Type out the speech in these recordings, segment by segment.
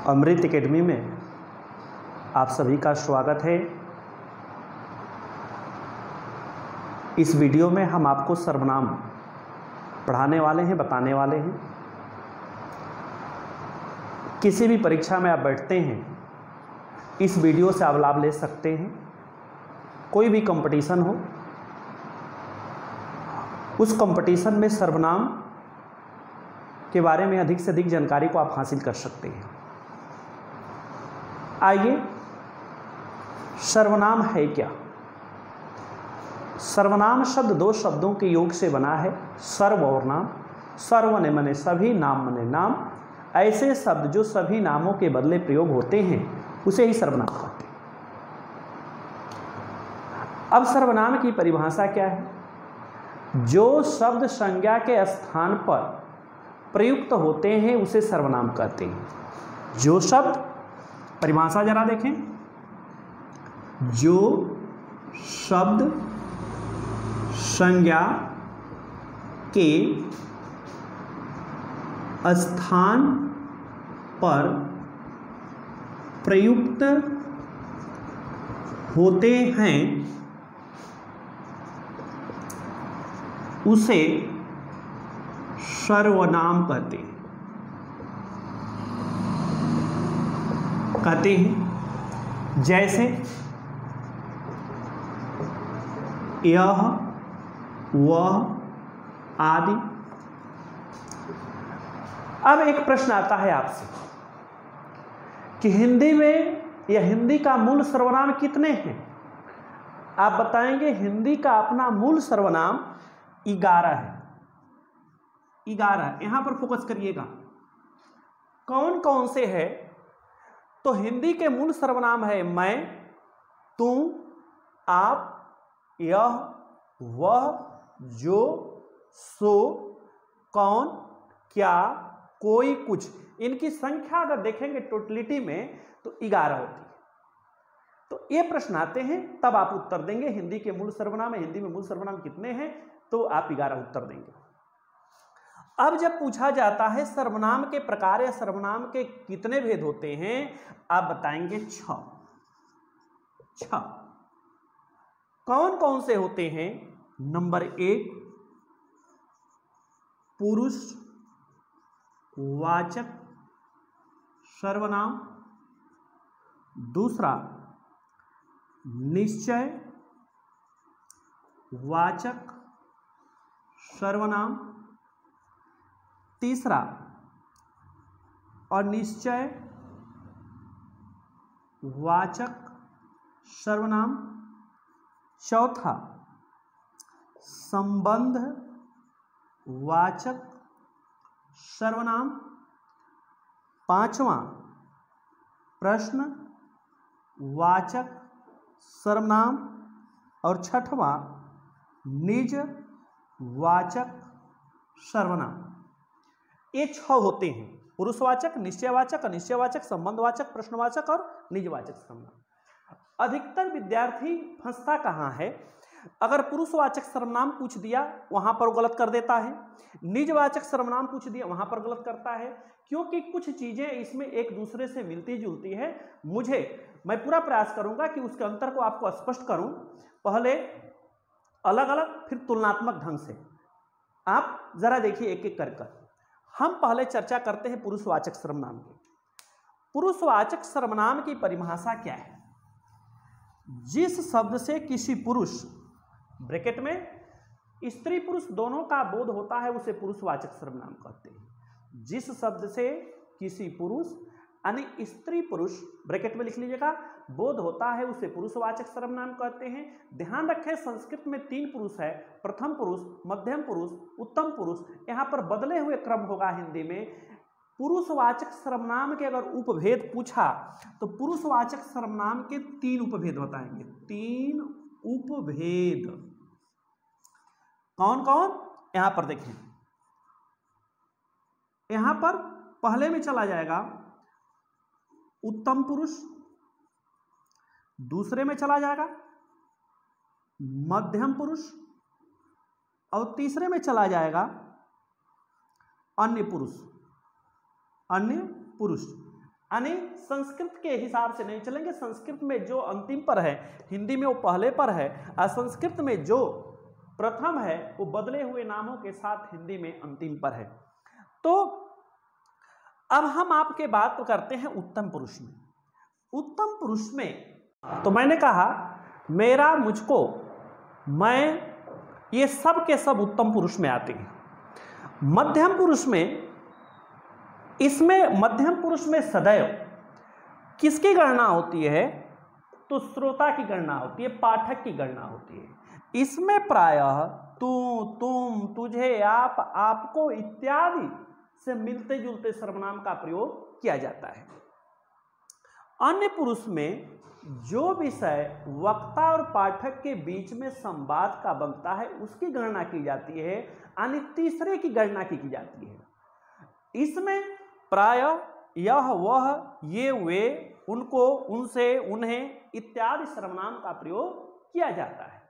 अमृत academy में आप सभी का स्वागत है। इस वीडियो में हम आपको सर्वनाम पढ़ाने वाले हैं, बताने वाले हैं। किसी भी परीक्षा में आप बैठते हैं, इस वीडियो से आप लाभ ले सकते हैं। कोई भी कंपटीशन हो, उस कंपटीशन में सर्वनाम के बारे में अधिक से अधिक जानकारी को आप हासिल कर सकते हैं। आइए, सर्वनाम है क्या? सर्वनाम शब्द दो शब्दों के योग से बना है, सर्व और नाम। सर्व ने मने सभी, नाम मने नाम। ऐसे शब्द जो सभी नामों के बदले प्रयोग होते हैं उसे ही सर्वनाम कहते हैं। अब सर्वनाम की परिभाषा क्या है? जो शब्द संज्ञा के स्थान पर प्रयुक्त होते हैं उसे सर्वनाम कहते हैं। जो शब्द, परिभाषा जरा देखें, जो शब्द संज्ञा के स्थान पर प्रयुक्त होते हैं उसे सर्वनाम कहते हैं। जैसे यह, वह आदि। अब एक प्रश्न आता है आपसे कि हिंदी में या हिंदी का मूल सर्वनाम कितने हैं? आप बताएंगे हिंदी का अपना मूल सर्वनाम 11 है। 11। यहां पर फोकस करिएगा, कौन कौन से है? तो हिंदी के मूल सर्वनाम है मैं, तुम, आप, यह, वह, जो, सो, कौन, क्या, कोई, कुछ। इनकी संख्या अगर देखेंगे टोटलिटी में तो 11 होती है। तो ये प्रश्न आते हैं तब आप उत्तर देंगे हिंदी के मूल सर्वनाम है, हिंदी में मूल सर्वनाम कितने हैं, तो आप 11 उत्तर देंगे। अब जब पूछा जाता है सर्वनाम के प्रकार या सर्वनाम के कितने भेद होते हैं, आप बताएंगे 6। कौन कौन से होते हैं? नंबर 1, पुरुष वाचक सर्वनाम। दूसरा, निश्चय वाचक सर्वनाम। तीसरा, अनिश्चय वाचक सर्वनाम। चौथा, संबंध वाचक सर्वनाम। पांचवा, प्रश्न वाचक सर्वनाम। और छठवां, निज वाचक सर्वनाम। ये 6 होते हैं, पुरुषवाचक, निश्चयवाचक, अनिश्चयवाचक, संबंधवाचक, प्रश्नवाचक और निजवाचक सर्वनाम। अधिकतर विद्यार्थी फंसता कहाँ है? अगर पुरुषवाचक सर्वनाम पूछ दिया वहां पर गलत कर देता है, निजवाचक सर्वनाम पूछ दिया वहां पर गलत करता है, क्योंकि कुछ चीजें इसमें एक दूसरे से मिलती जुलती है। मैं पूरा प्रयास करूंगा कि उसके अंतर को आपको स्पष्ट करूं, पहले अलग अलग फिर तुलनात्मक ढंग से। आप जरा देखिए एक एक कर। हम पहले चर्चा करते हैं पुरुषवाचक सर्वनाम की। पुरुषवाचक सर्वनाम की परिभाषा क्या है? जिस शब्द से किसी पुरुष, ब्रैकेट में स्त्री पुरुष दोनों का बोध होता है उसे पुरुषवाचक सर्वनाम कहते हैं। जिस शब्द से किसी पुरुष यानी स्त्री पुरुष, ब्रैकेट में लिख लीजिएगा, बोध होता है उसे पुरुषवाचक सर्वनाम कहते हैं। ध्यान रखें संस्कृत में 3 पुरुष है, प्रथम पुरुष, मध्यम पुरुष, उत्तम पुरुष। यहाँ पर बदले हुए क्रम होगा हिंदी में। पुरुषवाचक सर्वनाम के अगर उपभेद पूछा तो पुरुषवाचक सर्वनाम के 3 उपभेद बताएंगे। 3 उपभेद कौन कौन? यहां पर देखें, यहां पर पहले में चला जाएगा उत्तम पुरुष, दूसरे में चला जाएगा मध्यम पुरुष और तीसरे में चला जाएगा अन्य पुरुष। अन्य पुरुष यानी संस्कृत के हिसाब से नहीं चलेंगे। संस्कृत में जो अंतिम पर है हिंदी में वो पहले पर है, और संस्कृत में जो प्रथम है वो बदले हुए नामों के साथ हिंदी में अंतिम पर है। तो अब हम आपके बात करते हैं उत्तम पुरुष में। उत्तम पुरुष में तो मैंने कहा मेरा, मुझको, मैं, ये सब के सब उत्तम पुरुष में आते हैं। मध्यम पुरुष में, इसमें मध्यम पुरुष में सदैव किसकी गणना होती है? तो श्रोता की गणना होती है, पाठक की गणना होती है। इसमें प्रायः तू, तुम, तुझे, आप, आपको इत्यादि से मिलते जुलते सर्वनाम का प्रयोग किया जाता है। अन्य पुरुष में जो विषय वक्ता और पाठक के बीच में संवाद का बनता है उसकी गणना की जाती है, यानी तीसरे की गणना की जाती है। इसमें प्रायः यह, वह, ये, वे, उनको, उनसे, उन्हें इत्यादि सर्वनाम का प्रयोग किया जाता है।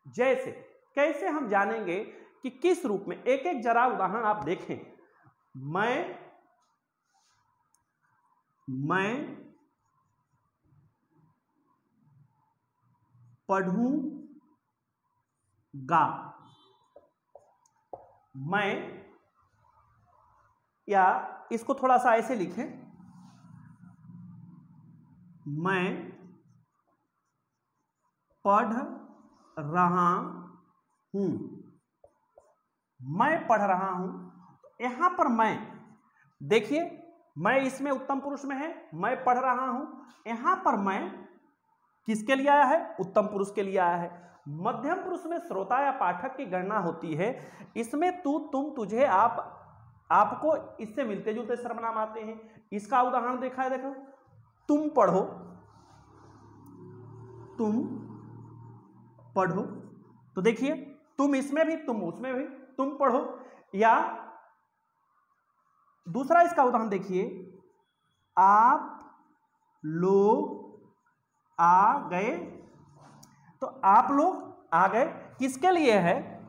जैसे कैसे हम जानेंगे कि किस रूप में? एक एक जरा उदाहरण आप देखें। मैं पढ़ूंगा। मैं, या इसको थोड़ा सा ऐसे लिखें, मैं पढ़ रहा हूं। मैं पढ़ रहा हूं। यहां पर मैं देखिए, मैं इसमें उत्तम पुरुष में है, मैं पढ़ रहा हूं। यहां पर मैं किसके लिए आया है? उत्तम पुरुष के लिए आया है। मध्यम पुरुष में श्रोता या पाठक की गणना होती है। इसमें तू, तुम, तुझे, आप, आपको, इससे मिलते जुलते सर्वनाम आते हैं। इसका उदाहरण देखा है, देखो, तुम पढ़ो, तुम पढ़ो। तो देखिए, तुम इसमें भी, तुम उसमें भी, तुम पढ़ो। या दूसरा इसका उदाहरण देखिए, आप लोग आ गए। तो आप लोग आ गए किसके लिए है?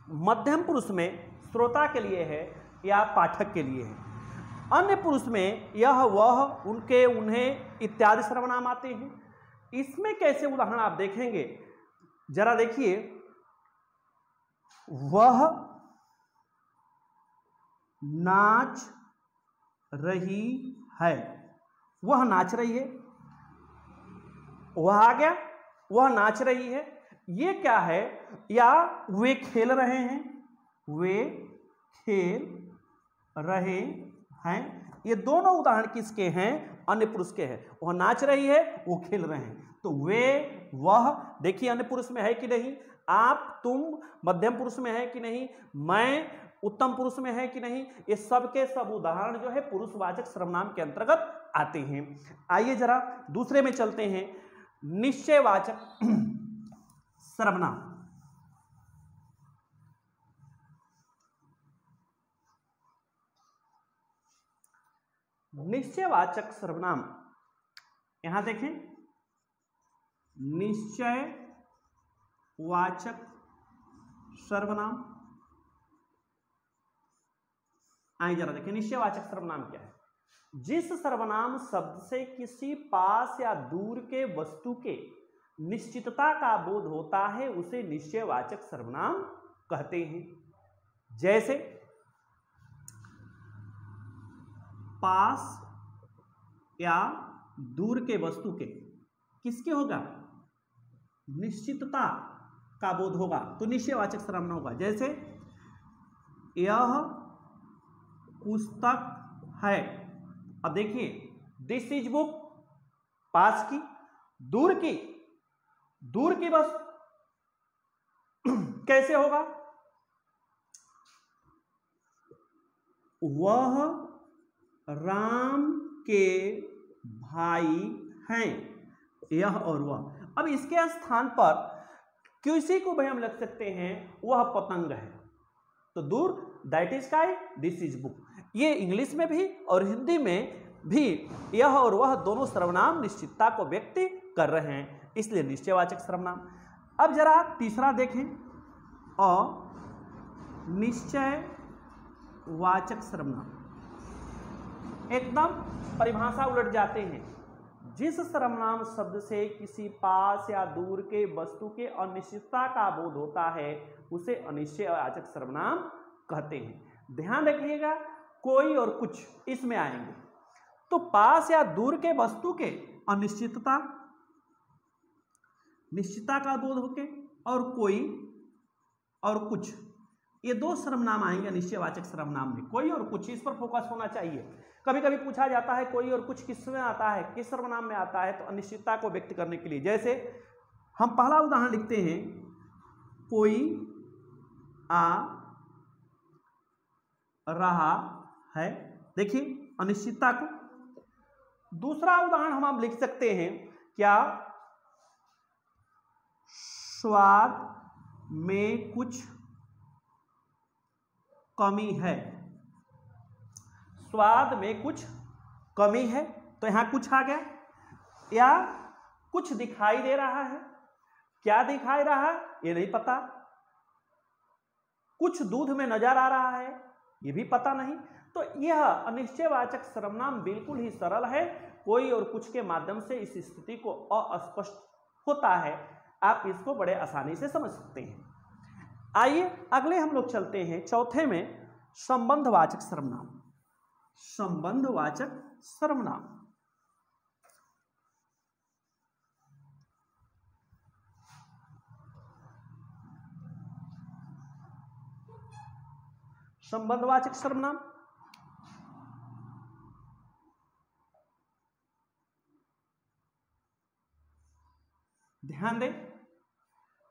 मध्यम पुरुष में श्रोता के लिए है या पाठक के लिए है। अन्य पुरुष में यह, वह, उनके, उन्हें इत्यादि सर्वनाम आते हैं। इसमें कैसे उदाहरण आप देखेंगे, जरा देखिए, वह नाच रही है। वह नाच रही है, वह आ गया, वह नाच रही है। ये क्या है? या वे खेल रहे हैं, वे खेल रहे हैं। ये दोनों उदाहरण किसके हैं? अन्य पुरुष के हैं। वह नाच रही है, वो खेल रहे हैं। तो वे, वह, देखिए अन्य पुरुष में है कि नहीं। आप, तुम मध्यम पुरुष में है कि नहीं। मैं उत्तम पुरुष में है कि नहीं। ये सब के सब उदाहरण जो है पुरुषवाचक सर्वनाम के अंतर्गत आते हैं। आइए जरा दूसरे में चलते हैं, निश्चयवाचक सर्वनाम। निश्चयवाचक सर्वनाम, यहां देखें, निश्चयवाचक सर्वनाम। आइए जरा देखें, निश्चयवाचक सर्वनाम क्या है? जिस सर्वनाम शब्द से किसी पास या दूर के वस्तु के निश्चितता का बोध होता है उसे निश्चयवाचक सर्वनाम कहते हैं। जैसे पास या दूर के वस्तु के किसके होगा? निश्चितता का बोध होगा तो निश्चयवाचक सर्वनाम होगा। जैसे यह पुस्तक है। अब देखिए, दिस इज बुक, पास की, दूर की, दूर की बस कैसे होगा? वह राम के भाई हैं, यह और वह। अब इसके स्थान पर किसी को भी हम लिख सकते हैं, वह पतंग है। तो दूर, that is sky, this is book. ये इंग्लिश में भी और हिंदी में भी यह और वह दोनों सर्वनाम निश्चितता को व्यक्त कर रहे हैं, इसलिए निश्चयवाचक सर्वनाम। अब जरा तीसरा देखें, और निश्चयवाचक सर्वनाम। एकदम परिभाषा उलट जाते हैं। जिस सर्वनाम शब्द से किसी पास या दूर के वस्तु के अनिश्चितता का बोध होता है उसे अनिश्चयवाचक सर्वनाम कहते हैं। ध्यान रखिएगा, कोई और कुछ इसमें आएंगे। तो पास या दूर के वस्तु के अनिश्चितता, निश्चितता का बोध होके, और कोई और कुछ, ये दो सर्वनाम आएंगे अनिश्चयवाचक सर्वनाम में। कोई और कुछ, इस पर फोकस होना चाहिए। कभी कभी पूछा जाता है कोई और कुछ किस में आता है, किस सर्वनाम में आता है, तो अनिश्चितता को व्यक्त करने के लिए। जैसे हम पहला उदाहरण लिखते हैं, कोई आ रहा है, देखिए अनिश्चितता को। दूसरा उदाहरण हम लिख सकते हैं, क्या स्वाद में कुछ कमी है, स्वाद में कुछ कमी है, तो यहां कुछ आ गया। या कुछ दिखाई दे रहा है, क्या दिखाई रहा है ये नहीं पता। कुछ दूध में नजर आ रहा है, ये भी पता नहीं। तो यह अनिश्चयवाचक सर्वनाम बिल्कुल ही सरल है, कोई और कुछ के माध्यम से इस स्थिति को अस्पष्ट होता है। आप इसको बड़े आसानी से समझ सकते हैं। आइए अगले हम लोग चलते हैं चौथे में, संबंधवाचक सर्वनाम। संबंधवाचक सर्वनाम, संबंधवाचक सर्वनाम ध्यान दें,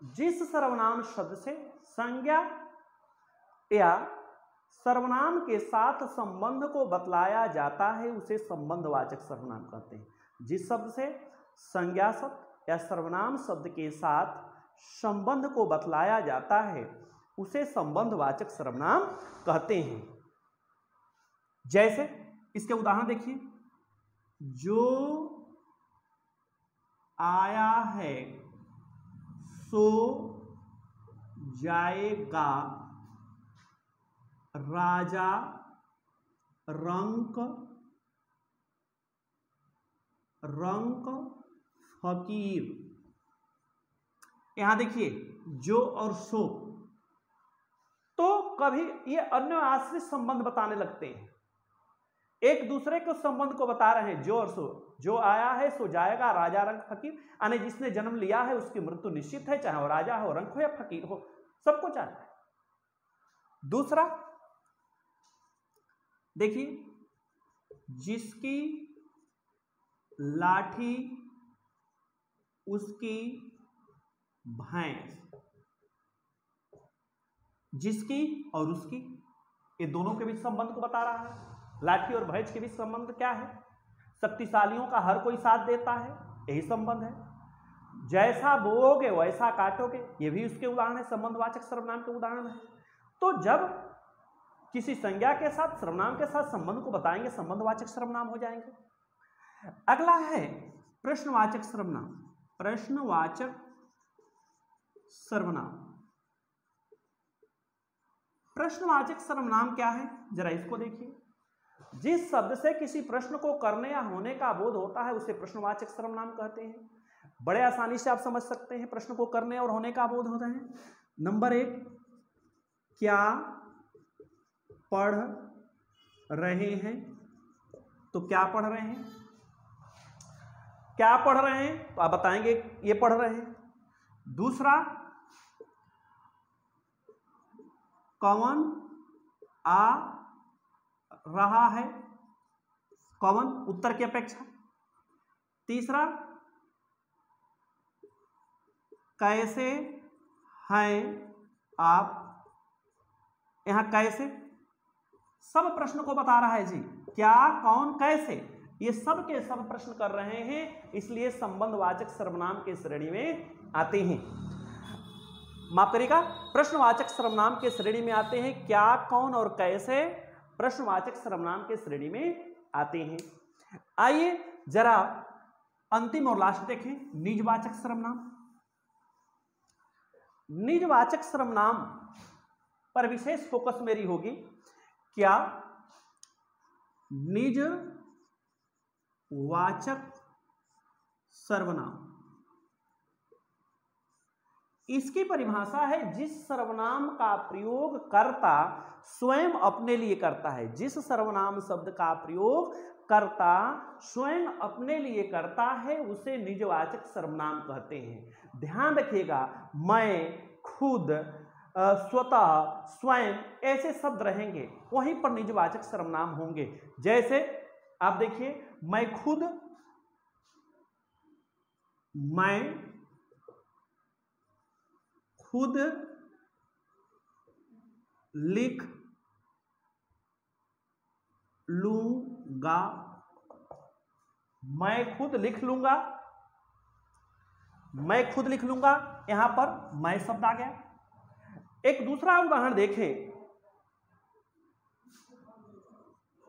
जिस सर्वनाम शब्द से संज्ञा या सर्वनाम के साथ संबंध को बतलाया जाता है उसे संबंधवाचक सर्वनाम कहते हैं। जिस शब्द से संज्ञा शब्द या सर्वनाम शब्द के साथ संबंध को बतलाया जाता है उसे संबंधवाचक सर्वनाम कहते हैं। जैसे इसके उदाहरण देखिए, जो आया है सो जाएगा, राजा रंक फकीर। यहां देखिए जो और सो, तो कभी ये अन्य आश्रित संबंध बताने लगते हैं, एक दूसरे के संबंध को बता रहे हैं। जो और सो, जो आया है सो जाएगा, राजा रंक फकीर, यानी जिसने जन्म लिया है उसकी मृत्यु निश्चित है, चाहे वो राजा हो, रंक हो या फकीर हो, सबको चाहता है। दूसरा देखिए, जिसकी लाठी उसकी भैंस, जिसकी और उसकी, ये दोनों के बीच संबंध को बता रहा है। लाठी और भैंस के बीच संबंध क्या है? शक्तिशालियों का हर कोई साथ देता है, यही संबंध है। जैसा बोओगे वैसा काटोगे, ये भी उसके उदाहरण है, संबंधवाचक सर्वनाम के उदाहरण है। तो जब किसी संज्ञा के साथ सर्वनाम के साथ संबंध को बताएंगे संबंधवाचक सर्वनाम हो जाएंगे। अगला है प्रश्नवाचक सर्वनाम। प्रश्नवाचक सर्वनाम, प्रश्नवाचक सर्वनाम क्या है जरा इसको देखिए। जिस शब्द से किसी प्रश्न को करने या होने का बोध होता है उसे प्रश्नवाचक सर्वनाम कहते हैं। बड़े आसानी से आप समझ सकते हैं प्रश्न को करने और होने का बोध होता है। नंबर 1, क्या पढ़ रहे हैं, तो क्या पढ़ रहे हैं, क्या पढ़ रहे हैं तो आप बताएंगे ये पढ़ रहे हैं। दूसरा, कौन आ रहा है, कौन उत्तर की अपेक्षा। तीसरा, कैसे हैं आप, यहां कैसे सब प्रश्न को बता रहा है जी, क्या कौन कैसे, ये सब के सब प्रश्न कर रहे हैं, इसलिए संबंधवाचक सर्वनाम के श्रेणी में आते हैं। माफ करिएगा, प्रश्नवाचक सर्वनाम के श्रेणी में आते हैं। क्या कौन और कैसे प्रश्नवाचक सर्वनाम के श्रेणी में आते हैं। आइए जरा अंतिम और लास्ट देखें, निजवाचक सर्वनाम। निजवाचक सर्वनाम पर विशेष फोकस मेरी होगी। क्या निजवाचक सर्वनाम। इसकी परिभाषा है जिस सर्वनाम का प्रयोग कर्ता स्वयं अपने लिए करता है। जिस सर्वनाम शब्द का प्रयोग कर्ता स्वयं अपने लिए करता है उसे निजवाचक सर्वनाम कहते हैं। ध्यान रखिएगा, मैं, खुद, स्वतः, स्वयं ऐसे शब्द रहेंगे, वहीं पर निजवाचक सर्वनाम होंगे। जैसे आप देखिए, मैं खुद लिख लूंगा। मैं खुद लिख लूंगा, मैं खुद लिख लूंगा, यहां पर मैं शब्द आ गया। एक दूसरा उदाहरण देखें,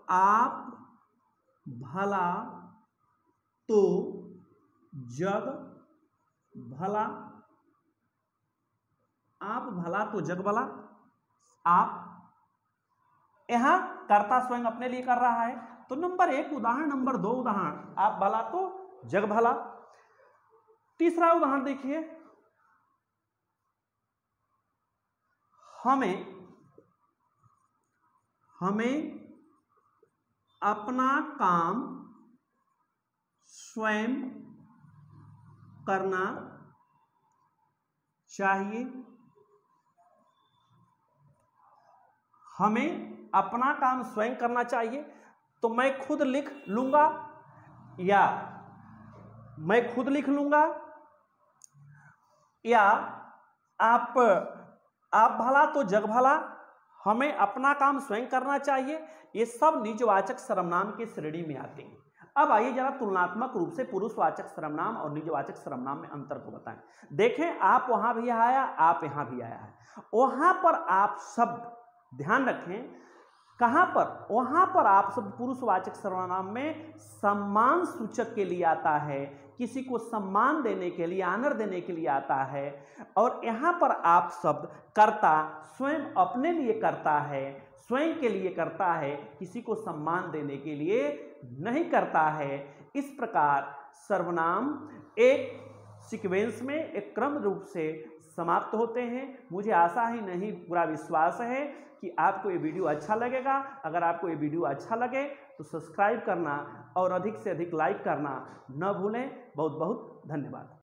आप भला तो जग भला। आप भला तो जग भला। आप, यहां कर्ता स्वयं अपने लिए कर रहा है। तो नंबर 1 उदाहरण, नंबर 2 उदाहरण, आप भला तो जग भला। तीसरा उदाहरण देखिए, हमें अपना काम स्वयं करना चाहिए। हमें अपना काम स्वयं करना चाहिए। तो मैं खुद लिख लूंगा, या मैं खुद लिख लूंगा, या आप भला तो जग भला, हमें अपना काम स्वयं करना चाहिए। ये सब निजवाचक सर्वनाम की श्रेणी में आते हैं। अब आइए जरा तुलनात्मक रूप से पुरुषवाचक सर्वनाम और निजवाचक सर्वनाम में अंतर को बताएं। देखें, आप वहां भी आया, आप यहां भी आया है। वहां पर आप शब्द, ध्यान रखें, कहां पर, वहां पर आप शब्द पुरुषवाचक सर्वनाम में सम्मान सूचक के लिए आता है, किसी को सम्मान देने के लिए, आनर देने के लिए आता है। और यहां पर आप शब्द कर्ता स्वयं अपने लिए करता है, स्वयं के लिए करता है, किसी को सम्मान देने के लिए नहीं करता है। इस प्रकार सर्वनाम एक सीक्वेंस में, एक क्रम रूप से समाप्त होते हैं। मुझे आशा ही नहीं, पूरा विश्वास है कि आपको ये वीडियो अच्छा लगेगा। अगर आपको ये वीडियो अच्छा लगे तो सब्सक्राइब करना और अधिक से अधिक लाइक करना न भूलें। बहुत बहुत धन्यवाद।